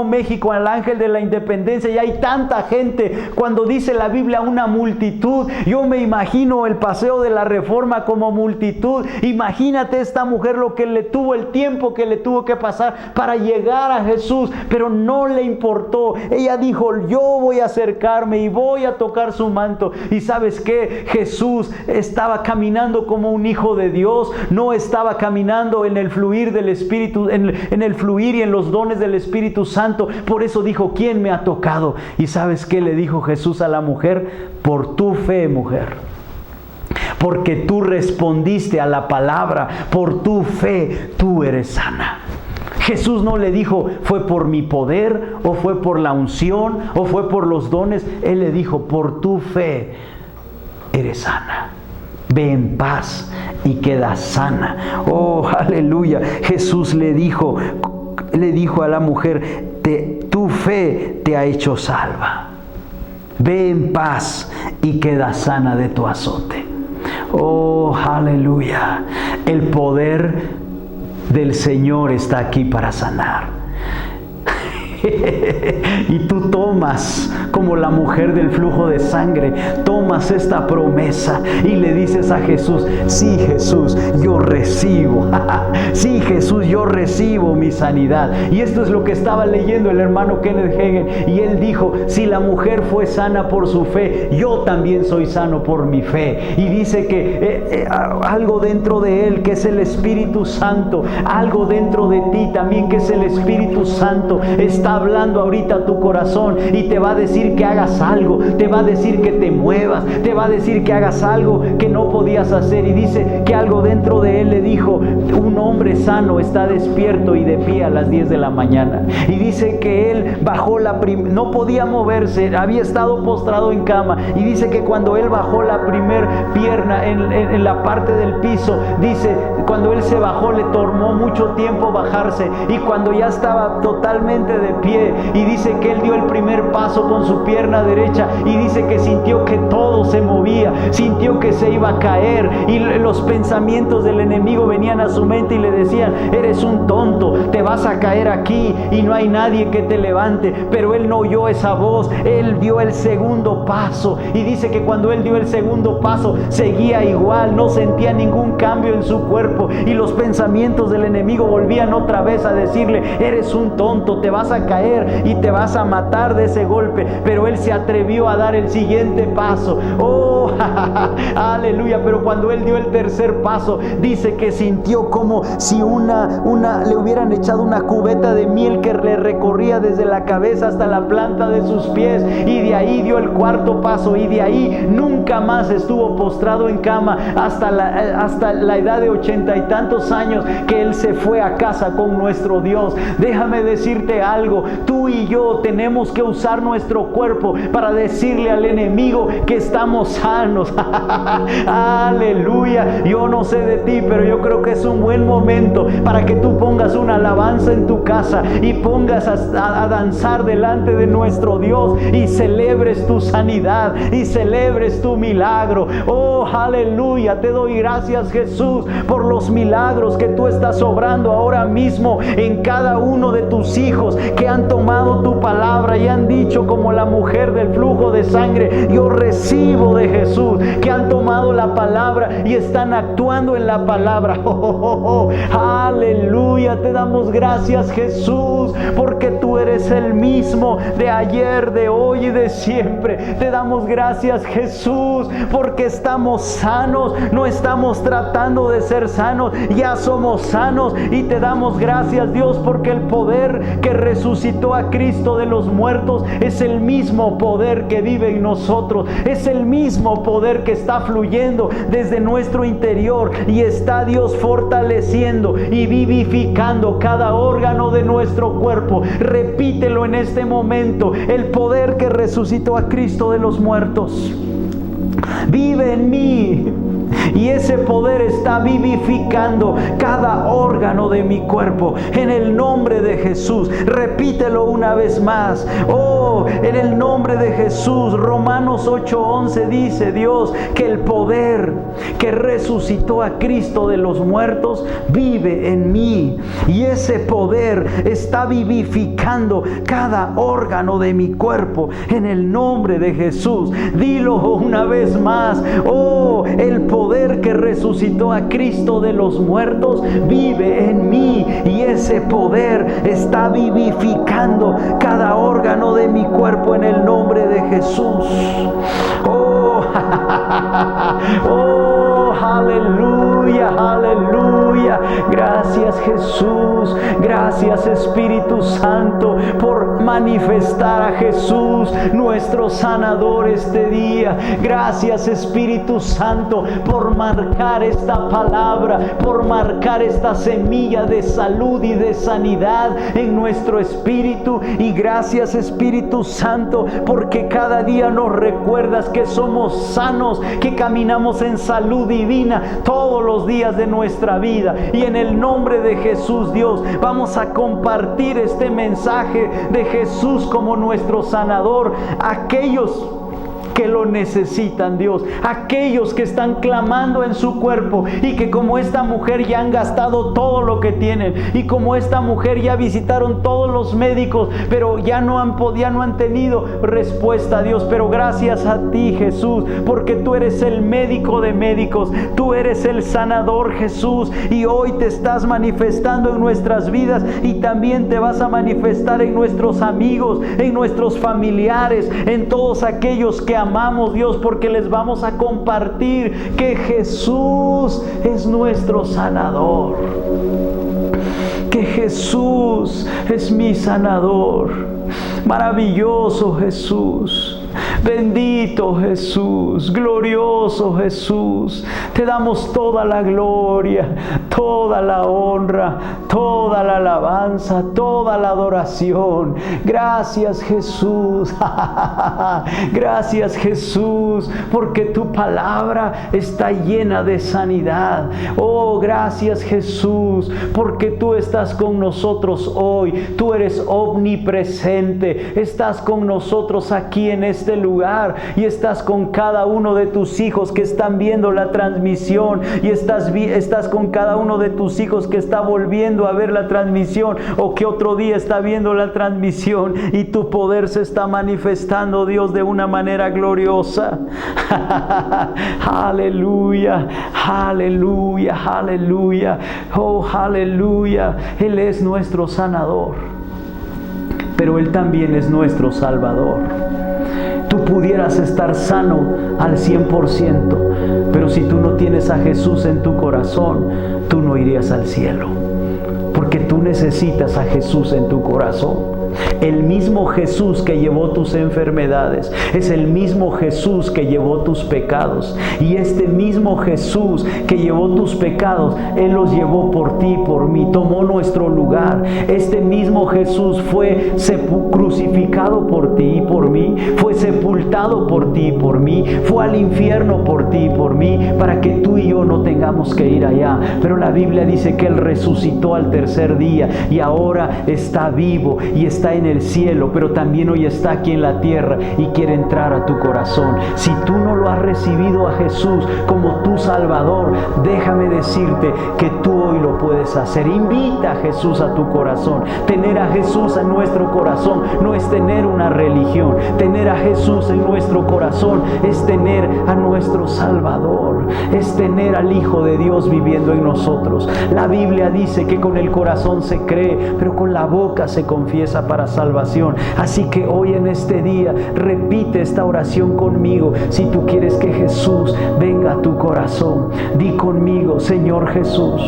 México al Ángel de la Independencia, y hay tanta gente. Cuando dice la Biblia una multitud, yo me imagino el paseo de la Reforma como multitud. Imagínate esta mujer el tiempo que le tuvo que pasar para llegar a Jesús, pero no le importó. Ella dijo, yo voy a acercarme y voy a tocar su manto. Y ¿sabes qué? Jesús estaba caminando como un hijo de Dios, no estaba caminando en el fluir del Espíritu, en el fluir y en los dones del Espíritu Santo. Por eso dijo, ¿quién me ha tocado? Y ¿sabes qué le dijo Jesús a la mujer? Por tu fe, mujer, porque tú respondiste a la palabra, por tu fe tú eres sana. Jesús no le dijo, fue por mi poder, o fue por la unción, o fue por los dones. Él le dijo, por tu fe eres sana. Ve en paz y queda sana. Oh, aleluya. Jesús le dijo a la mujer, tu fe te ha hecho salva. Ve en paz y queda sana de tu azote. Oh, aleluya. El poder del Señor está aquí para sanar. Y tú tomas, como la mujer del flujo de sangre, tomas esta promesa y le dices a Jesús: sí, Jesús, yo recibo. Sí, Jesús, yo recibo mi sanidad. Y esto es lo que estaba leyendo el hermano Kenneth Hagin, y él dijo: si la mujer fue sana por su fe, yo también soy sano por mi fe. Y dice que algo dentro de él, que es el Espíritu Santo, algo dentro de ti también, que es el Espíritu Santo, está hablando ahorita a tu corazón y te va a decir que hagas algo, te va a decir que te muevas, te va a decir que hagas algo que no podías hacer. Y dice que algo dentro de él le dijo: un hombre sano está despierto y de pie a las 10 de la mañana. Y dice que él bajó no podía moverse, había estado postrado en cama, y dice que cuando él bajó la primer pierna en la parte del piso, dice, cuando él se bajó le tomó mucho tiempo bajarse, y cuando ya estaba totalmente de pie, y dice que él dio el primer paso con su pierna derecha, y dice que sintió que todo se movía, sintió que se iba a caer, y los pensamientos del enemigo venían a su mente y le decían: eres un tonto, te vas a caer aquí y no hay nadie que te levante. Pero él no oyó esa voz, él dio el segundo paso, y dice que cuando él dio el segundo paso seguía igual, no sentía ningún cambio en su cuerpo, y los pensamientos del enemigo volvían otra vez a decirle: eres un tonto, te vas a caer y te vas a matar de ese golpe. Pero él se atrevió a dar el siguiente paso. Oh, aleluya. Pero cuando él dio el tercer paso, dice que sintió como si le hubieran echado una cubeta de miel que le recorría desde la cabeza hasta la planta de sus pies, y de ahí dio el cuarto paso, y de ahí nunca más estuvo postrado en cama hasta la edad de 80 y tantos años, que él se fue a casa con nuestro Dios. Déjame decirte algo: tú y yo tenemos que usar nuestro cuerpo para decirle al enemigo que estamos sanos. Aleluya. Yo no sé de ti, pero yo creo que es un buen momento para que tú pongas una alabanza en tu casa y pongas a danzar delante de nuestro Dios, y celebres tu sanidad y celebres tu milagro. Oh, aleluya. Te doy gracias, Jesús, por los milagros que tú estás obrando ahora mismo en cada uno de tus hijos que han tomado tu palabra y han dicho, como la mujer del flujo de sangre: yo recibo de Jesús, que han tomado la palabra y están actuando en la palabra. Aleluya. Te damos gracias, Jesús, porque tú eres el mismo de ayer, de hoy y de siempre. Te damos gracias, Jesús, porque estamos sanos, no estamos tratando de ser sanos, ya somos sanos. Y te damos gracias, Dios, porque el poder que resucitó a Cristo de los muertos es el mismo poder que vive en nosotros, es el mismo poder que está fluyendo desde nuestro interior, y está, Dios, fortaleciendo y vivificando cada órgano de nuestro cuerpo. Repítelo en este momento: el poder que resucitó a Cristo de los muertos vive en mí, y ese poder está vivificando cada órgano de mi cuerpo, en el nombre de Jesús. Repítelo una vez más: oh, en el nombre de Jesús. Romanos 8:11 dice, Dios, que el poder que resucitó a Cristo de los muertos vive en mí, y ese poder está vivificando cada órgano de mi cuerpo, en el nombre de Jesús. Dilo una vez más: oh, el poder que resucitó a Cristo de los muertos vive en mí, y ese poder está vivificando cada órgano de mi cuerpo, en el nombre de Jesús. Oh, oh, aleluya, aleluya. Gracias, Jesús. Gracias, Espíritu Santo, por manifestar a Jesús, nuestro sanador, este día. Gracias, Espíritu Santo, por marcar esta palabra, por marcar esta semilla de salud y de sanidad en nuestro espíritu. Y gracias, Espíritu Santo, porque cada día nos recuerdas que somos sanos, que caminamos en salud divina todos los días de nuestra vida. Y en el nombre de Jesús, Dios, vamos a compartir este mensaje de Jesús como nuestro sanador. Aquellos que lo necesitan, Dios. Aquellos que están clamando en su cuerpo y que como esta mujer ya han gastado todo lo que tienen, y como esta mujer ya visitaron todos los médicos, pero ya no han tenido respuesta, Dios. Pero gracias a ti, Jesús, porque tú eres el médico de médicos, tú eres el sanador, Jesús, y hoy te estás manifestando en nuestras vidas, y también te vas a manifestar en nuestros amigos, en nuestros familiares, en todos aquellos que amamos, Dios, porque les vamos a compartir que Jesús es nuestro sanador, que Jesús es mi sanador. Maravilloso Jesús, bendito Jesús, glorioso Jesús. Te damos toda la gloria, toda la honra, toda la alabanza, toda la adoración. Gracias, Jesús. Gracias, Jesús, porque tu palabra está llena de sanidad. Oh, gracias, Jesús, porque tú estás con nosotros hoy. Tú eres omnipresente. Estás con nosotros aquí en este lugar, y estás con cada uno de tus hijos que están viendo la transmisión, y estás con cada uno de tus hijos que está volviendo a ver la transmisión, o que otro día está viendo la transmisión, y tu poder se está manifestando, Dios, de una manera gloriosa. Aleluya, aleluya, aleluya. Oh, aleluya. Él es nuestro sanador, pero Él también es nuestro Salvador. Tú pudieras estar sano al 100%, pero si tú no tienes a Jesús en tu corazón, tú no irías al cielo, porque tú necesitas a Jesús en tu corazón. El mismo Jesús que llevó tus enfermedades es el mismo Jesús que llevó tus pecados, y este mismo Jesús que llevó tus pecados, Él los llevó por ti y por mí, tomó nuestro lugar. Este mismo Jesús fue crucificado por ti y por mí, fue sepultado por ti y por mí, fue al infierno por ti y por mí, para que tú y yo no tengamos que ir allá. Pero la Biblia dice que Él resucitó al tercer día, y ahora está vivo y está en el cielo, pero también hoy está aquí en la tierra y quiere entrar a tu corazón. Si tú no lo has recibido a Jesús como tu Salvador, déjame decirte que tú hoy lo puedes hacer. Invita a Jesús a tu corazón. Tener a Jesús en nuestro corazón no es tener una religión. Tener a Jesús en nuestro corazón es tener a nuestro Salvador, es tener al Hijo de Dios viviendo en nosotros. La Biblia dice que con el corazón se cree, pero con la boca se confiesa para salvación. Así que hoy en este día repite esta oración conmigo. Si tú quieres que Jesús venga a tu corazón, di conmigo: Señor Jesús,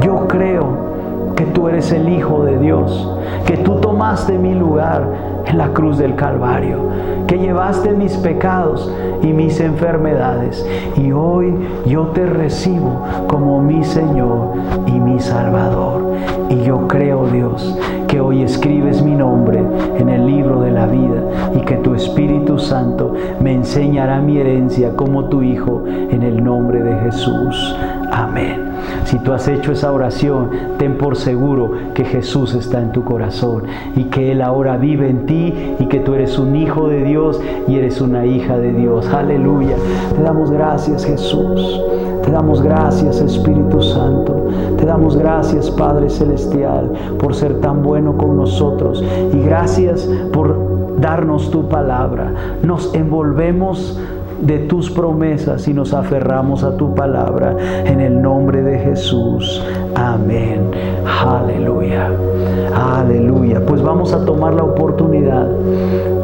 yo creo que tú eres el Hijo de Dios, que tú tomaste mi lugar en la cruz del Calvario, que llevaste mis pecados y mis enfermedades, y hoy yo te recibo como mi Señor y mi Salvador. Y yo creo, Dios, que hoy escribes mi nombre en el libro de la vida, y que tu Espíritu Santo me enseñará mi herencia como tu Hijo, en el nombre de Jesús. Amén. Si tú has hecho esa oración, ten por seguro que Jesús está en tu corazón, y que Él ahora vive en ti, y que tú eres un hijo de Dios y eres una hija de Dios. Aleluya. Te damos gracias, Jesús. Te damos gracias, Espíritu Santo. Te damos gracias, Padre Celestial, por ser tan bueno con nosotros, y gracias por darnos tu palabra. Nos envolvemos de tus promesas y nos aferramos a tu palabra, en el nombre de Jesús. Amén. Aleluya. Aleluya. Pues vamos a tomar la oportunidad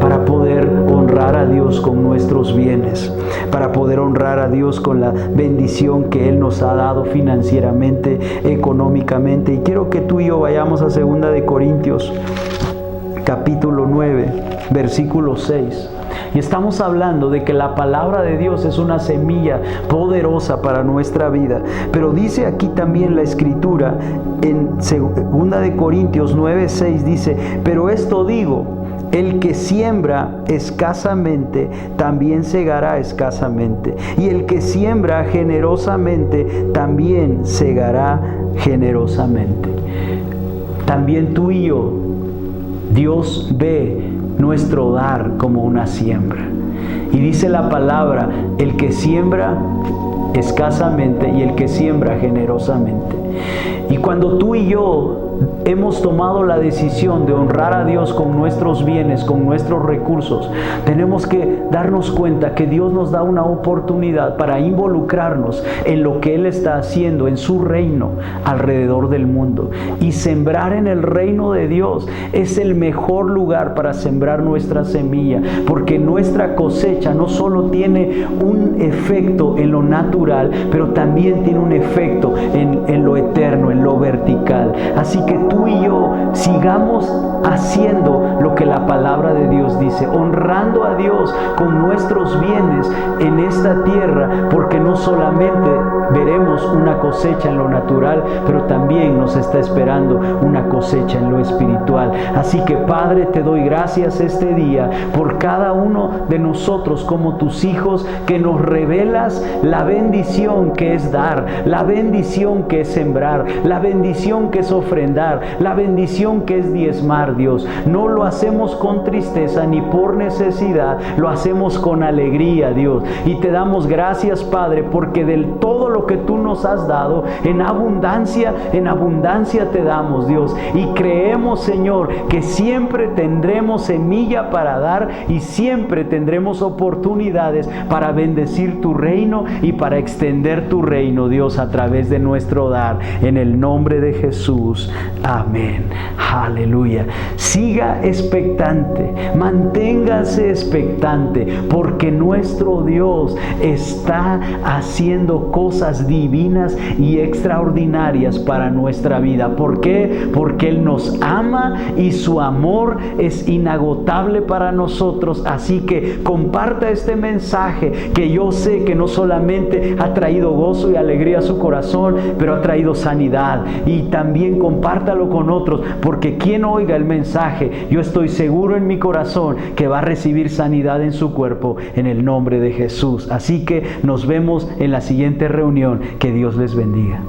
para poder honrar a Dios con nuestros bienes, para poder honrar a Dios con la bendición que Él nos ha dado financieramente, económicamente. Y quiero que tú y yo vayamos a 2 de Corintios capítulo 9, versículo 6. Y estamos hablando de que la palabra de Dios es una semilla poderosa para nuestra vida. Pero dice aquí también la Escritura, en 2 de Corintios 9:6 dice: pero esto digo, el que siembra escasamente, también segará escasamente. Y el que siembra generosamente, también segará generosamente. También tú y yo, Dios ve nuestro dar como una siembra. Y dice la palabra, el que siembra escasamente y el que siembra generosamente. Y cuando tú y yo hemos tomado la decisión de honrar a Dios con nuestros bienes, con nuestros recursos, tenemos que darnos cuenta que Dios nos da una oportunidad para involucrarnos en lo que Él está haciendo en su reino alrededor del mundo. Y sembrar en el reino de Dios es el mejor lugar para sembrar nuestra semilla, porque nuestra cosecha no solo tiene un efecto en lo natural, pero también tiene un efecto en lo eterno, en lo vertical. Así que tú y yo sigamos haciendo lo que la palabra de Dios dice, honrando a Dios con nuestros bienes en esta tierra, porque no solamente veremos una cosecha en lo natural, pero también nos está esperando una cosecha en lo espiritual. Así que Padre, te doy gracias este día por cada uno de nosotros como tus hijos, que nos revelas la bendición que es dar, la bendición que es sembrar, la bendición que es ofrendar, la bendición que es diezmar, Dios. No lo hacemos con tristeza ni por necesidad, lo hacemos con alegría, Dios. Y te damos gracias, Padre, porque del todo lo que tú nos has dado, en abundancia te damos, Dios. Y creemos, Señor, que siempre tendremos semilla para dar y siempre tendremos oportunidades para bendecir tu reino y para extender tu reino, Dios, a través de nuestro dar. En el nombre de Jesús. Amén. Aleluya. Siga expectante, manténgase expectante, porque nuestro Dios está haciendo cosas divinas y extraordinarias para nuestra vida. ¿Por qué? Porque Él nos ama y su amor es inagotable para nosotros. Así que comparta este mensaje, que yo sé que no solamente ha traído gozo y alegría a su corazón, pero ha traído sanidad. Y también compártalo con otros, porque quien oiga el mensaje, yo estoy seguro en mi corazón que va a recibir sanidad en su cuerpo, en el nombre de Jesús. Así que nos vemos en la siguiente reunión. Que Dios les bendiga.